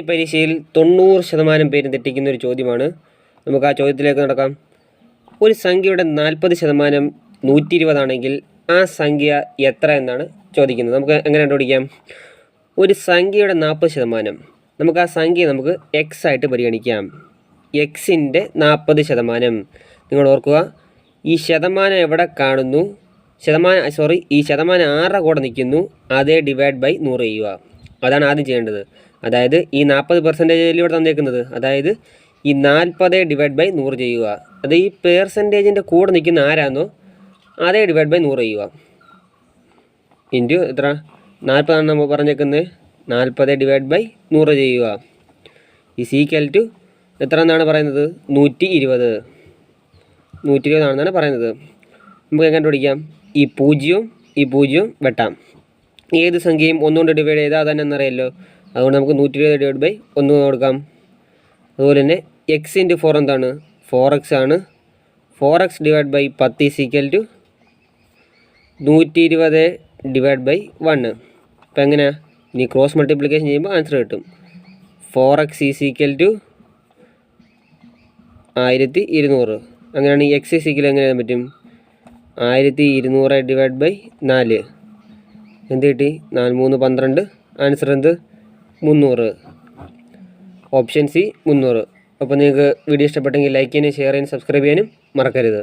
പരീക്ഷയിൽ 90% പേരും തെറ്റിക്കുന്ന ഒരു ചോദ്യമാണ്. നമുക്ക് ആ ചോദ്യത്തിലേക്ക് നടക്കാം. ഒരു സംഖ്യയുടെ 40% 120 ആണെങ്കിൽ ആ സംഖ്യ എത്ര എന്നാണ് ചോദിക്കുന്നത്. നമുക്ക് എങ്ങനെ കണ്ടുപിടിക്കാം? ഒരു സംഖ്യയുടെ 40%, നമുക്ക് ആ സംഖ്യ നമുക്ക് എക്സ് ആയിട്ട് പരിഗണിക്കാം. എക്സിൻ്റെ 40%. നിങ്ങൾ ഓർക്കുക, ഈ ശതമാനം എവിടെ കാണുന്നു, ഈ ശതമാനം ആരുടെ കൂടെ നിൽക്കുന്നു, അതേ ഡിവൈഡ് ബൈ 100 ചെയ്യുക. അതാണ് ആദ്യം ചെയ്യേണ്ടത്. അതായത് ഈ 40% ഇവിടെ തന്നേക്കുന്നത്, അതായത് ഈ 40 ഡിവൈഡ് ബൈ 100 ചെയ്യുക. അത് ഈ പെർസെൻറ്റേജിൻ്റെ കൂടെ നിൽക്കുന്ന ആരാന്നോ അതേ ഡിവൈഡ് ബൈ 100 ചെയ്യുക. ഇൻറ്റു എത്ര? 40 ആണ് നമ്മൾ പറഞ്ഞേക്കുന്നത്. 40 ഡിവൈഡ് ബൈ 100 ചെയ്യുക. ഈ ഈക്വൽ ടു എത്ര എന്നാണ് പറയുന്നത്? 120 ആണെന്നാണ് പറയുന്നത്. നമുക്ക് എങ്ങനെ പഠിക്കാം? ഈ പൂജ്യവും വെട്ടാം. ഏത് സംഖ്യയും 1 കൊണ്ട് ഡിവൈഡ് ചെയ്താൽ അതന്നെ എന്നറിയാമല്ലോ. അതുകൊണ്ട് നമുക്ക് 120 ഡിവൈഡ് ബൈ 1 കൊടുക്കാം. അതുപോലെ തന്നെ എക്സ് ഇൻറ്റു 4 എന്താണ്? 4x ആണ്. 4x divide by 10 is equal to 120 divide by 1. അപ്പോൾ എങ്ങനെയാണ്? ഇനി ക്രോസ് മൾട്ടിപ്ലിക്കേഷൻ ചെയ്യുമ്പോൾ ആൻസർ കിട്ടും. 4x is equal to 1200. അങ്ങനെയാണ് ഈ എക്സ് ഈസ് ഈക്വൽ എങ്ങനെ എഴുതാൻ പറ്റും? 1200 ഡിവൈഡ് ബൈ 4. എന്ത് കിട്ടി? 4 3 12. ആൻസർ എന്ത്? 300. Option C 300. അപ്പോൾ നിങ്ങൾക്ക് വീഡിയോ ഇഷ്ടപ്പെട്ടെങ്കിൽ ലൈക്ക് ചെയ്യാനും ഷെയർ ചെയ്യാനും സബ്സ്ക്രൈബ് ചെയ്യാനും മറക്കരുത്.